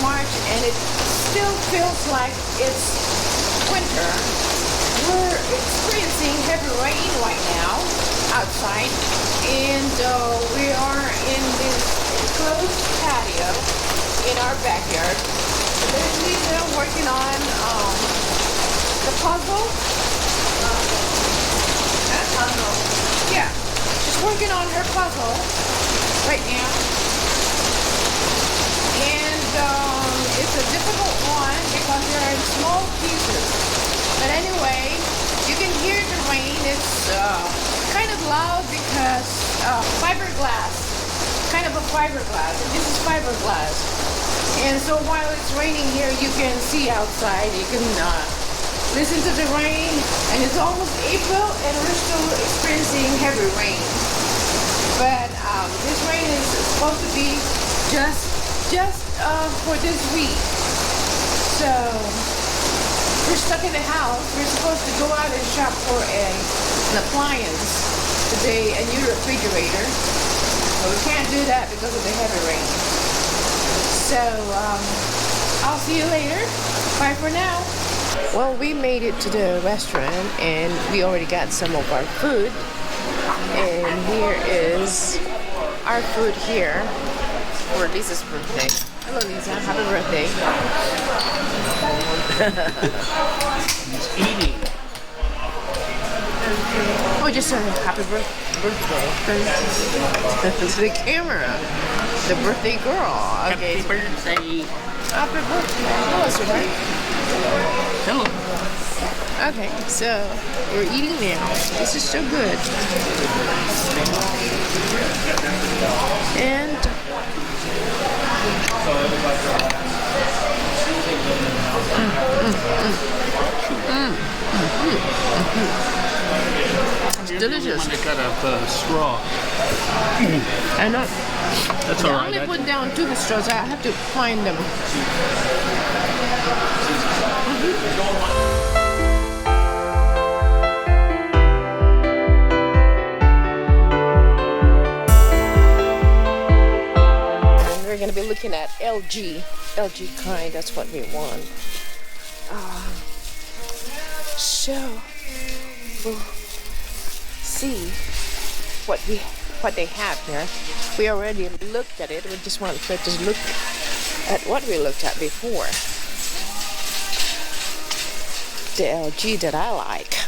March and it still feels like it's winter. We're experiencing heavy rain right now outside, and we are in this enclosed patio in our backyard. There's Lisa working on the puzzle. Yeah, she's working on her puzzle right now, and it's a difficult one because they're in small pieces. But anyway, you can hear the rain. It's kind of loud because fiberglass, kind of a fiberglass. This is fiberglass, and so while it's raining here, you can see outside. You can listen to the rain, and it's almost April, and we're still experiencing heavy rain. But this rain is supposed to be just for this week. So we're stuck in the house. We're supposed to go out and shop for an appliance today, a new refrigerator. But we can't do that because of the heavy rain. So I'll see you later. Bye for now. Well, we made it to the restaurant and we already got some of our food. And here is our food here for Lisa's birthday. Hello, Lisa. Happy birthday. He's eating. Oh, just a happy birthday. To the camera. The birthday girl. Okay. Happy birthday. Happy birthday. Hello, sweetheart. Hello. Okay, so we're eating now. This is so good. And it's delicious. One that got a straw. I know. That's I all right. only put down 2 straws. I have to find them. We're going to be looking at LG kind. That's what we want. So we'll see what they have here. We already looked at it. We just want to just look at what we looked at before. The LG that I like.